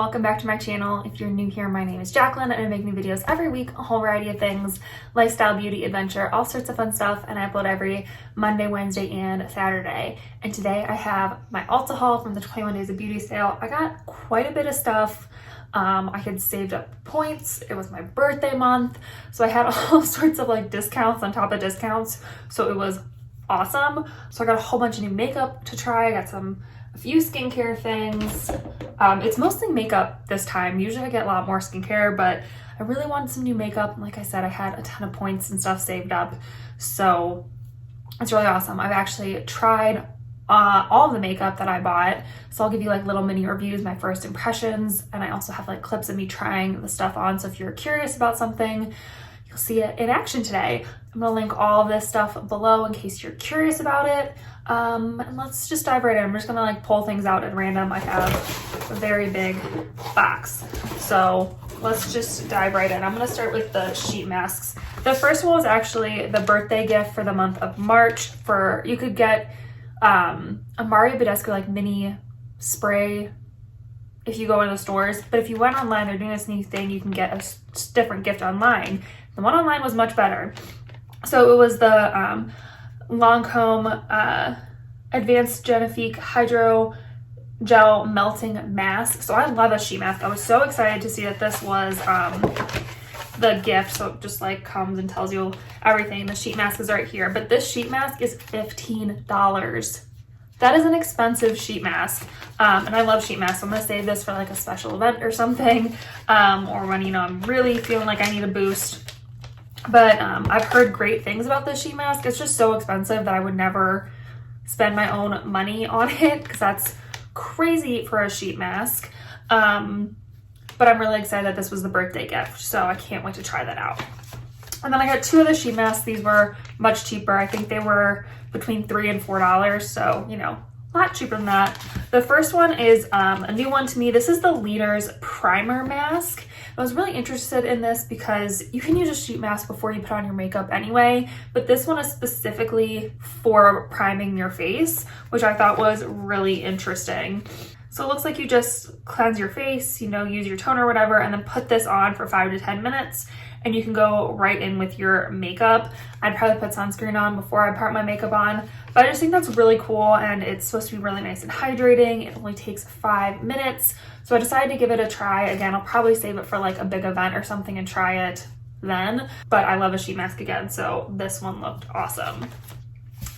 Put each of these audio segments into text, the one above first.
welcome back to my channel. If you're new here, my name is Jacqueline and I make new videos every week, a whole variety of things, lifestyle, beauty, adventure, all sorts of fun stuff, and I upload every Monday, Wednesday, and Saturday. And today I have my Ulta haul from the 21 Days of Beauty sale. I got quite a bit of stuff. I had saved up points. It was my birthday month, so I had all sorts of like discounts on top of discounts, so it was awesome. So I got a whole bunch of new makeup to try. I got a few skincare things. It's mostly makeup this time. Usually I get a lot more skincare, but I really wanted some new makeup. And like I said, I had a ton of points and stuff saved up, so it's really awesome. I've actually tried all of the makeup that I bought, so I'll give you like little mini reviews, my first impressions, and I also have like clips of me trying the stuff on, so if you're curious about something, you'll see it in action today. I'm gonna link all of this stuff below in case you're curious about it. And let's just dive right in. I'm just gonna like pull things out at random. I have a very big box, so let's just dive right in. I'm gonna start with the sheet masks. The first one was actually the birthday gift for the month of March. You could get a Mario Badescu like mini spray if you go in the stores, but if you went online, they're doing this new thing, you can get a different gift online. The one online was much better. So it was the LANCOME Advanced Genifique Hydro Gel Melting Mask. So I love a sheet mask. I was so excited to see that this was the gift. So it just like comes and tells you everything. The sheet mask is right here, but this sheet mask is $15. That is an expensive sheet mask, and I love sheet masks. So I'm gonna save this for like a special event or something, or when, you know, I'm really feeling like I need a boost. But I've heard great things about this sheet mask. It's just so expensive that I would never spend my own money on it because that's crazy for a sheet mask. But I'm really excited that this was the birthday gift, so I can't wait to try that out. And then I got two of the sheet masks. These were much cheaper. I think they were between $3 and $4, so, you know, a lot cheaper than that. The first one is a new one to me. This is the Leaders Primer Mask. I was really interested in this because you can use a sheet mask before you put on your makeup anyway, but this one is specifically for priming your face, which I thought was really interesting. So it looks like you just cleanse your face, you know, use your toner or whatever, and then put this on for 5 to 10 minutes, and you can go right in with your makeup. I'd probably put sunscreen on before I put my makeup on, but I just think that's really cool, and it's supposed to be really nice and hydrating. It only takes 5 minutes, so I decided to give it a try. Again, I'll probably save it for like a big event or something and try it then, but I love a sheet mask again, so this one looked awesome.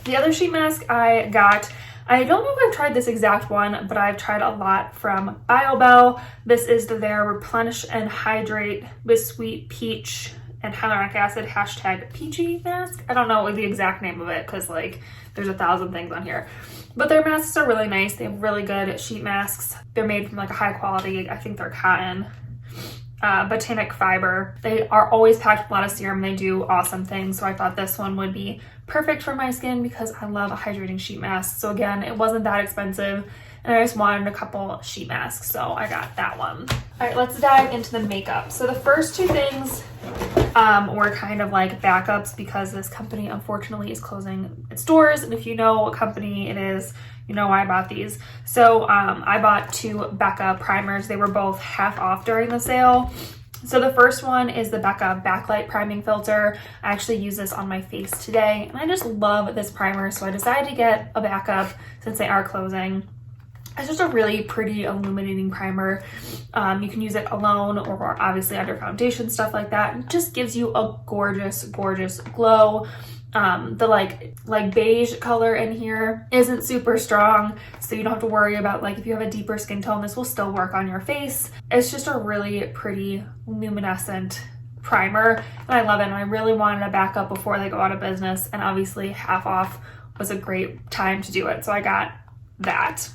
The other sheet mask I got, I don't know if I've tried this exact one, but I've tried a lot from BioBell. This is their Replenish and Hydrate with Sweet Peach and Hyaluronic Acid #peachy mask. I don't know the exact name of it because like there's 1,000 things on here. But their masks are really nice. They have really good sheet masks. They're made from like a high quality, I think they're cotton, botanic fiber. They are always packed with a lot of serum. They do awesome things. So I thought this one would be perfect for my skin because I love a hydrating sheet mask. So again, it wasn't that expensive and I just wanted a couple sheet masks, so I got that one. All right, let's dive into the makeup. So the first two things were kind of like backups because this company unfortunately is closing its doors, and if you know what company it is, you know why I bought these. So I bought two BECCA primers. They were both half off during the sale. So the first one is the BECCA Backlight Priming Filter. I actually use this on my face today, and I just love this primer, so I decided to get a backup since they are closing. It's just a really pretty illuminating primer. You can use it alone or obviously under foundation, stuff like that. It just gives you a gorgeous, gorgeous glow. The like beige color in here isn't super strong, so you don't have to worry about like if you have a deeper skin tone, this will still work on your face. It's just a really pretty luminescent primer, and I love it, and I really wanted a backup before they go out of business, and obviously half off was a great time to do it, so I got that.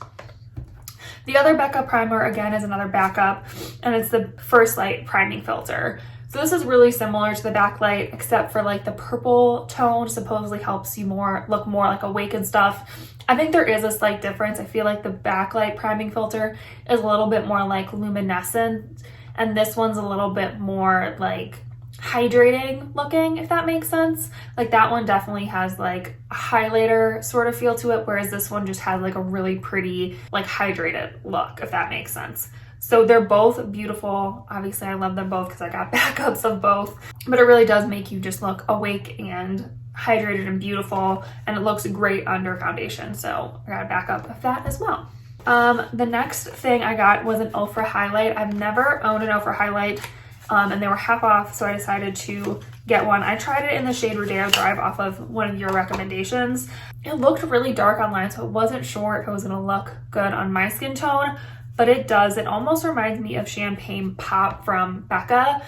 The other BECCA primer, again, is another backup, and it's the First Light Priming Filter. So this is really similar to the Backlight, except for like the purple tone supposedly helps you look more like awake and stuff. I think there is a slight difference. I feel like the Backlight Priming Filter is a little bit more like luminescent, and this one's a little bit more like hydrating looking, if that makes sense. Like that one definitely has like a highlighter sort of feel to it, whereas this one just has like a really pretty like hydrated look, if that makes sense. So they're both beautiful. Obviously, I love them both because I got backups of both, but it really does make you just look awake and hydrated and beautiful, and it looks great under foundation. So I got a backup of that as well. The next thing I got was an E.L.F highlight. I've never owned an E.L.F highlight, and they were half off, so I decided to get one. I tried it in the shade Rodeo Drive off of one of your recommendations. It looked really dark online, so I wasn't sure if it was gonna look good on my skin tone, but it does. It almost reminds me of Champagne Pop from BECCA,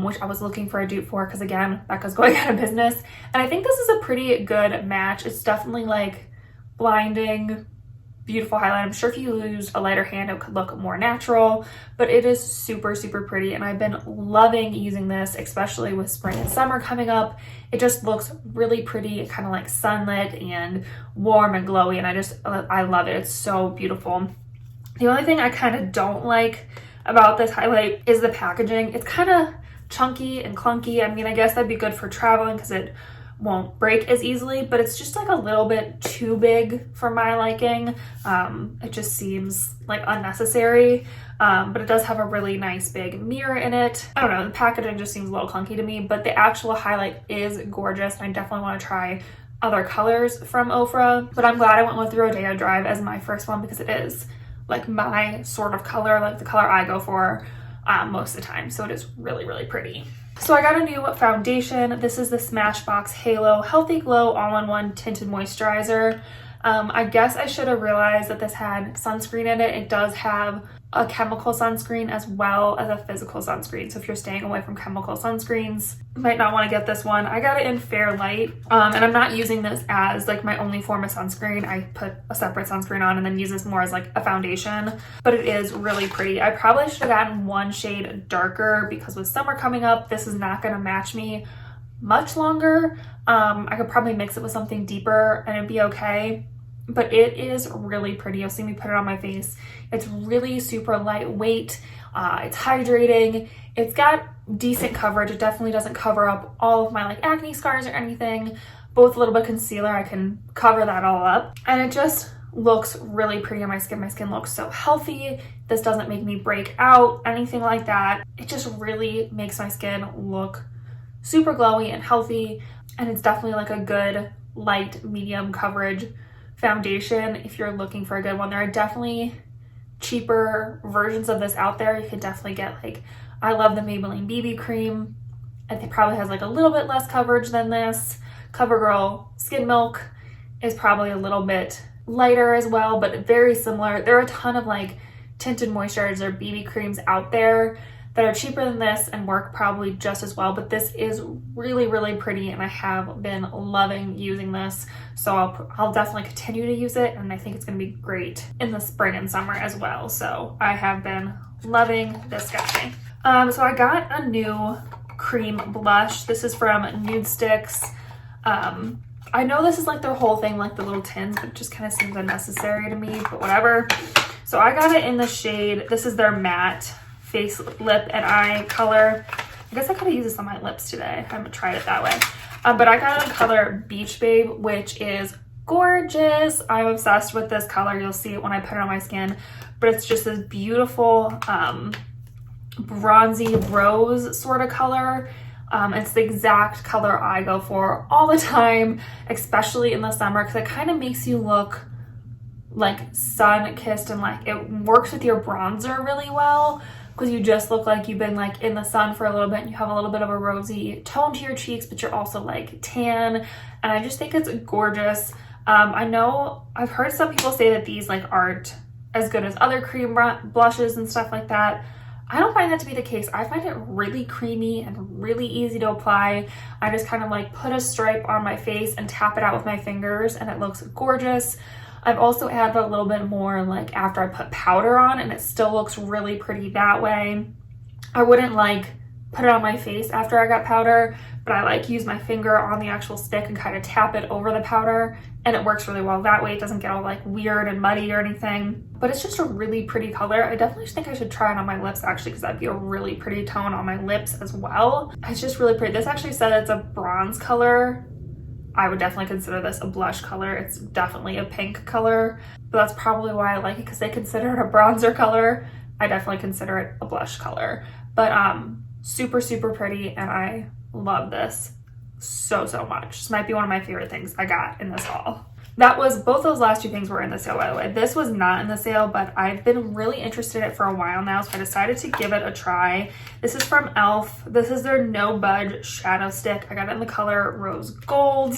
which I was looking for a dupe for because, again, BECCA's going out of business. And I think this is a pretty good match. It's definitely like blinding, beautiful highlight. I'm sure if you used a lighter hand, it could look more natural, but it is super, super pretty. And I've been loving using this, especially with spring and summer coming up. It just looks really pretty, kind of like sunlit and warm and glowy. And I love it. It's so beautiful. The only thing I kind of don't like about this highlight is the packaging. It's kind of chunky and clunky. I mean, I guess that'd be good for traveling because it won't break as easily, but it's just like a little bit too big for my liking. It just seems like unnecessary, but it does have a really nice big mirror in it. I don't know, the packaging just seems a little clunky to me, but the actual highlight is gorgeous, and I definitely want to try other colors from E.L.F, but I'm glad I went with Rodeo Drive as my first one because it is like my sort of color, like the color I go for most of the time. So it is really, really pretty. So I got a new foundation. This is the Smashbox Halo Healthy Glow All-in-One Tinted Moisturizer. I guess I should have realized that this had sunscreen in it. It does have a chemical sunscreen as well as a physical sunscreen. So if you're staying away from chemical sunscreens, you might not want to get this one. I got it in Fair Light, and I'm not using this as like my only form of sunscreen. I put a separate sunscreen on and then use this more as like a foundation, but it is really pretty. I probably should have gotten one shade darker because with summer coming up, this is not going to match me much longer. I could probably mix it with something deeper and it'd be okay. But it is really pretty. You'll see me put it on my face. It's really super lightweight. It's hydrating. It's got decent coverage. It definitely doesn't cover up all of my like acne scars or anything. But with a little bit of concealer, I can cover that all up. And it just looks really pretty on my skin. My skin looks so healthy. This doesn't make me break out, anything like that. It just really makes my skin look super glowy and healthy. And it's definitely like a good light medium coverage foundation if you're looking for a good one. There are definitely cheaper versions of this out there. You could definitely get like, I love the Maybelline BB cream. I think probably has like a little bit less coverage than this. CoverGirl Skin Milk is probably a little bit lighter as well, but very similar. There are a ton of like tinted moisturizers BB creams out there that are cheaper than this and work probably just as well, but this is really, really pretty, and I have been loving using this, so I'll definitely continue to use it, and I think it's gonna be great in the spring and summer as well. So I have been loving this guy. So I got a new cream blush. This is from Nude Sticks. I know this is like their whole thing, like the little tins, but it just kind of seems unnecessary to me, but whatever. So I got it in the shade, this is their matte face, lip, and eye color. I guess I could have used this on my lips today. I haven't tried it that way. But I got it in color Beach Babe, which is gorgeous. I'm obsessed with this color. You'll see it when I put it on my skin. But it's just this beautiful bronzy rose sort of color. It's the exact color I go for all the time, especially in the summer, because it kind of makes you look like sun-kissed, and like it works with your bronzer really well, because you just look like you've been like in the sun for a little bit and you have a little bit of a rosy tone to your cheeks, but you're also like tan, and I just think it's gorgeous. I know I've heard some people say that these like aren't as good as other cream blushes and stuff like that. I don't find that to be the case. I find it really creamy and really easy to apply. I just kind of like put a stripe on my face and tap it out with my fingers, and it looks gorgeous. I've also added a little bit more like after I put powder on, and it still looks really pretty that way. I wouldn't like put it on my face after I got powder, but I like use my finger on the actual stick and kind of tap it over the powder, and it works really well that way. It doesn't get all like weird and muddy or anything, but it's just a really pretty color. I definitely think I should try it on my lips actually, because that'd be a really pretty tone on my lips as well. It's just really pretty. This actually said it's a bronze color. I would definitely consider this a blush color. It's definitely a pink color, but that's probably why I like it, because they consider it a bronzer color. I definitely consider it a blush color. But super, super pretty, and I love this so, so much. This might be one of my favorite things I got in this haul. That was, both those last two things were in the sale, by the way. This was not in the sale, but I've been really interested in it for a while now, so I decided to give it a try. This is from E.L.F. This is their No Budge Shadow Stick. I got it in the color Rose Gold.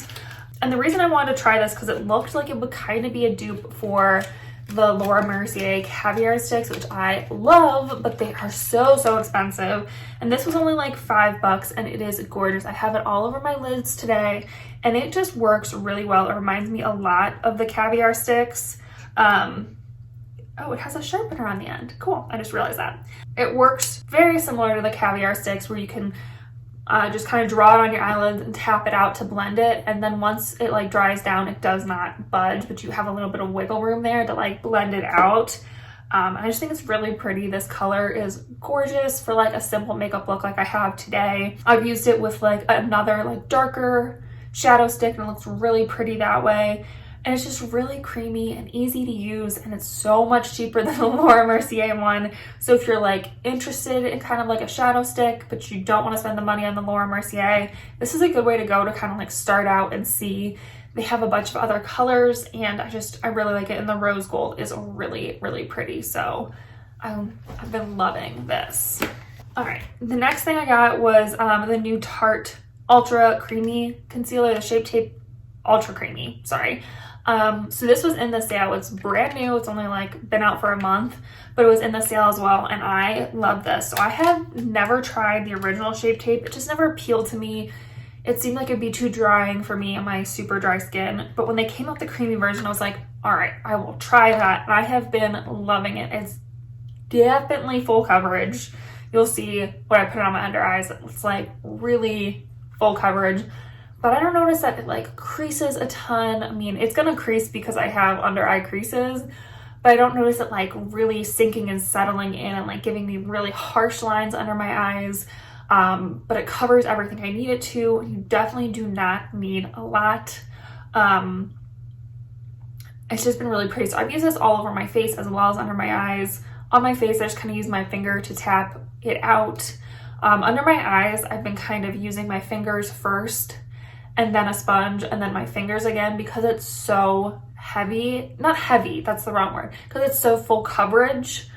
And the reason I wanted to try this, because it looked like it would kind of be a dupe for the Laura Mercier Caviar Sticks, which I love, but they are so, so expensive. And this was only like $5, and it is gorgeous. I have it all over my lids today, and it just works really well. It reminds me a lot of the Caviar Sticks. Oh, it has a sharpener on the end. Cool, I just realized that. It works very similar to the Caviar Sticks, where you can just kind of draw it on your eyelids and tap it out to blend it, and then once it like dries down, it does not budge, but you have a little bit of wiggle room there to like blend it out. I just think it's really pretty. This color is gorgeous for like a simple makeup look like I have today. I've used it with like another like darker shadow stick, and it looks really pretty that way. And it's just really creamy and easy to use, and it's so much cheaper than the Laura Mercier one. So if you're like interested in kind of like a shadow stick, but you don't want to spend the money on the Laura Mercier, this is a good way to go to kind of like start out and see. They have a bunch of other colors, and I really like it. And the rose gold is really, really pretty. So I've been loving this. All right, the next thing I got was the new Tarte Ultra Creamy Concealer, the Shape Tape Ultra Creamy, sorry. So this was in the sale. It's brand new. It's only like been out for a month, but it was in the sale as well, and I love this. So I have never tried the original Shape Tape. It just never appealed to me. It seemed like it'd be too drying for me and my super dry skin. But when they came out the creamy version, I was like, all right, I will try that. And I have been loving it. It's definitely full coverage. You'll see when I put it on my under eyes, it's like really full coverage. But I don't notice that it like creases a ton. I mean, it's gonna crease because I have under eye creases, but I don't notice it like really sinking and settling in and like giving me really harsh lines under my eyes. But it covers everything I need it to. You definitely do not need a lot. It's just been really pretty. So I've used this all over my face as well as under my eyes. On my face, I just kind of use my finger to tap it out. Under my eyes, I've been kind of using my fingers first, and then a sponge, and then my fingers again, because it's so heavy. Not heavy, that's the wrong word. Because it's so full coverage,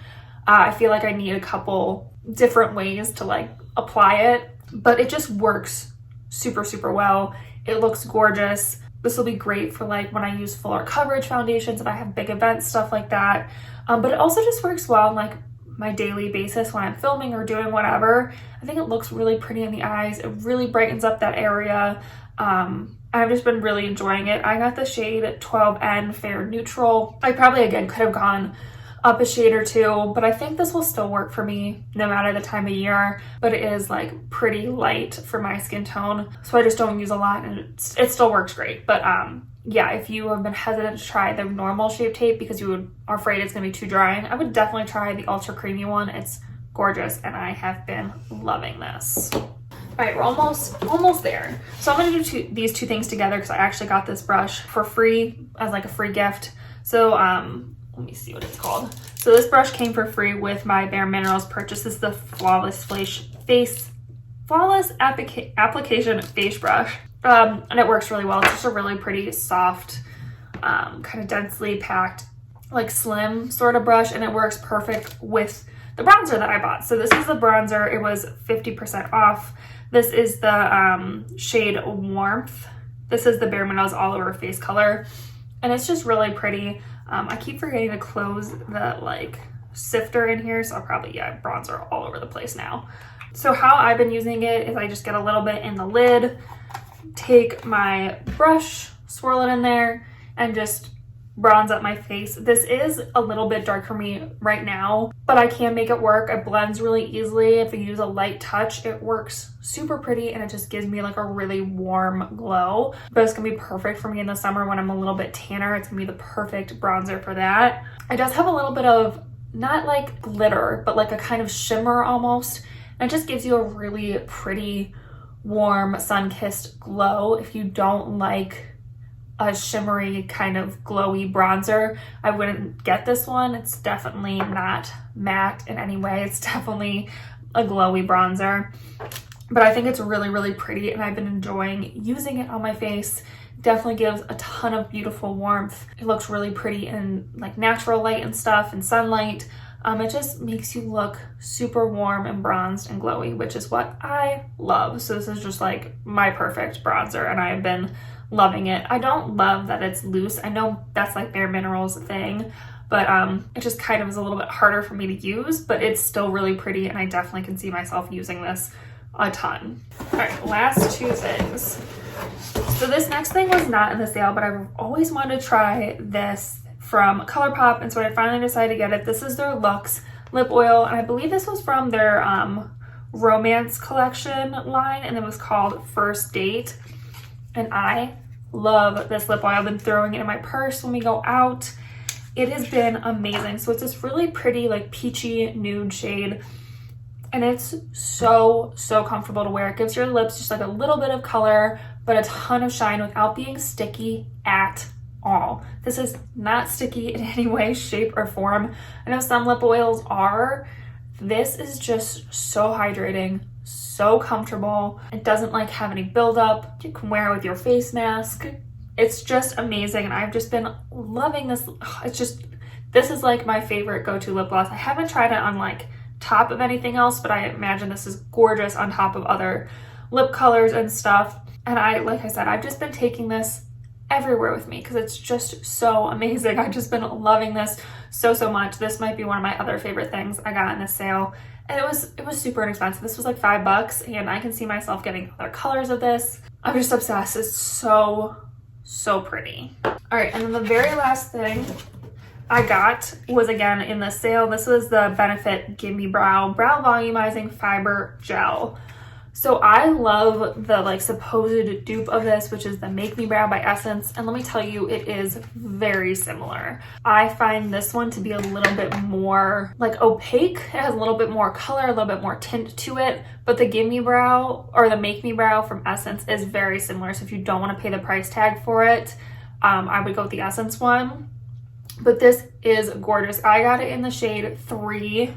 I feel like I need a couple different ways to like apply it. But it just works super, super well. It looks gorgeous. This will be great for like when I use fuller coverage foundations, if I have big events, stuff like that. But it also just works well on like my daily basis when I'm filming or doing whatever. I think it looks really pretty in the eyes. It really brightens up that area. I've just been really enjoying it. I got the shade 12N Fair Neutral. I probably, again, could have gone up a shade or two, but I think this will still work for me no matter the time of year. But it is like pretty light for my skin tone, so I just don't use a lot, and it still works great. But yeah, if you have been hesitant to try the normal Shape Tape because you are afraid it's gonna be too drying, I would definitely try the Ultra Creamy one. It's gorgeous, and I have been loving this. All right, we're almost there. So I'm gonna do these two things together because I actually got this brush for free as like a free gift. So let me see what it's called. So this brush came for free with my Bare Minerals purchase. This is the Flawless Application Face Brush. And it works really well. It's just a really pretty soft, kind of densely packed, like slim sort of brush, and it works perfect with the bronzer that I bought. So this is the bronzer. It was 50% off. This is the shade Warmth. This is the Bare Minerals All Over Face color, and it's just really pretty. I keep forgetting to close the like sifter in here, so I'll probably, yeah, bronzer all over the place now. So how I've been using it is I just get a little bit in the lid, take my brush, swirl it in there, and just bronze up my face. This is a little bit dark for me right now, but I can make it work. It blends really easily. If you use a light touch, it works super pretty, and it just gives me like a really warm glow. But it's gonna be perfect for me in the summer when I'm a little bit tanner. It's gonna be the perfect bronzer for that. It does have a little bit of, not like glitter, but like a kind of shimmer almost. And it just gives you a really pretty, warm, sun-kissed glow. If you don't like a shimmery kind of glowy bronzer, I wouldn't get this one. It's definitely not matte in any way. It's definitely a glowy bronzer, but I think it's really, really pretty, and I've been enjoying using it on my face. Definitely gives a ton of beautiful warmth. It looks really pretty in like natural light and stuff and sunlight. It just makes you look super warm and bronzed and glowy, which is what I love. So this is just like my perfect bronzer, and I have been loving it. I don't love that it's loose. I know that's like Bare Minerals thing, but it just kind of is a little bit harder for me to use, but it's still really pretty, and I definitely can see myself using this a ton. All right, last two things. So this next thing was not in the sale, but I've always wanted to try this from ColourPop, and so I finally decided to get it. This is their Luxe lip oil, and I believe this was from their romance collection line, and it was called First Date. And I love this lip oil. I've been throwing it in my purse when we go out. It has been amazing. So it's this really pretty like peachy nude shade, and it's so comfortable to wear. It gives your lips just like a little bit of color but a ton of shine without being sticky at all. This is not sticky in any way, shape, or form. I know some lip oils are. This is just so hydrating, so comfortable. It doesn't like have any buildup. You can wear it with your face mask. It's just amazing, and I've just been loving this. This is like my favorite go-to lip gloss. I haven't tried it on like top of anything else, but I imagine this is gorgeous on top of other lip colors and stuff. And like I said, I've just been taking this everywhere with me because it's just so amazing. I've just been loving this so much. This might be one of my other favorite things I got in this sale, and it was super inexpensive. This was like $5, and I can see myself getting other colors of this. I'm just obsessed. It's so pretty. All right, and then the very last thing I got was again in the sale. This was the Benefit Gimme Brow Volumizing Fiber Gel. So I love the like supposed dupe of this, which is the Make Me Brow by Essence, and let me tell you, it is very similar. I find this one to be a little bit more like opaque. It has a little bit more color, a little bit more tint to it, but the Gimme Brow or the Make Me Brow from Essence is very similar. So if you don't want to pay the price tag for it, I would go with the Essence one. But this is gorgeous. I got it in the shade 3,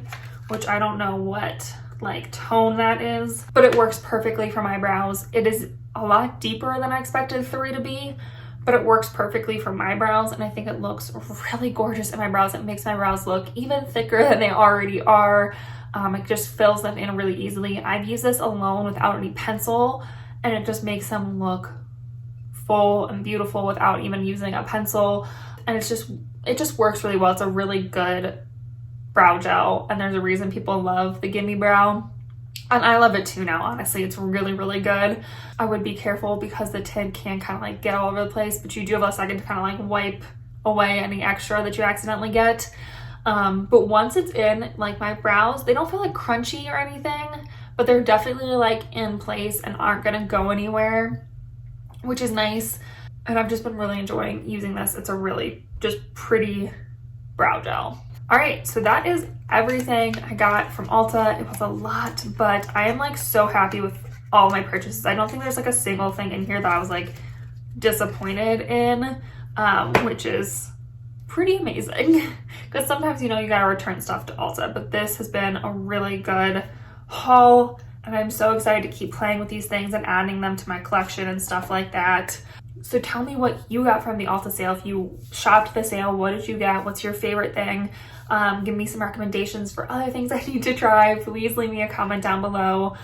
which I don't know what like tone that is, but it works perfectly for my brows. It is a lot deeper than I expected 3 to be, but it works perfectly for my brows, and I think it looks really gorgeous in my brows. It makes my brows look even thicker than they already are. It just fills them in really easily. I've used this alone without any pencil, and it just makes them look full and beautiful without even using a pencil, and it just works really well. It's a really good brow gel, and there's a reason people love the Gimme Brow, and I love it too now. Honestly, it's really good. I would be careful because the tint can kind of like get all over the place, but you do have a second to kind of like wipe away any extra that you accidentally get. But once it's in, like my brows, they don't feel like crunchy or anything, but they're definitely like in place and aren't gonna go anywhere, which is nice. And I've just been really enjoying using this. It's a really just pretty brow gel. All right, so that is everything I got from Ulta. It was a lot, but I am like so happy with all my purchases. I don't think there's like a single thing in here that I was like disappointed in, which is pretty amazing because sometimes, you know, you gotta return stuff to Ulta, but this has been a really good haul, and I'm so excited to keep playing with these things and adding them to my collection and stuff like that. So tell me what you got from the Ulta sale. If you shopped the sale, what did you get? What's your favorite thing? Give me some recommendations for other things I need to try. Please leave me a comment down below.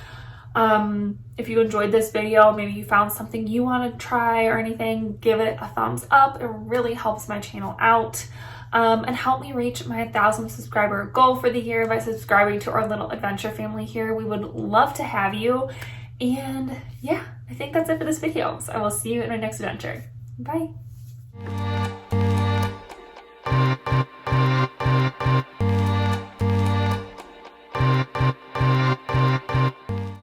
If you enjoyed this video, maybe you found something you want to try or anything, give it a thumbs up. It really helps my channel out. And help me reach my 1,000 subscriber goal for the year by subscribing to our little adventure family here. We would love to have you. And yeah, I think that's it for this video. So I will see you in our next adventure. Bye.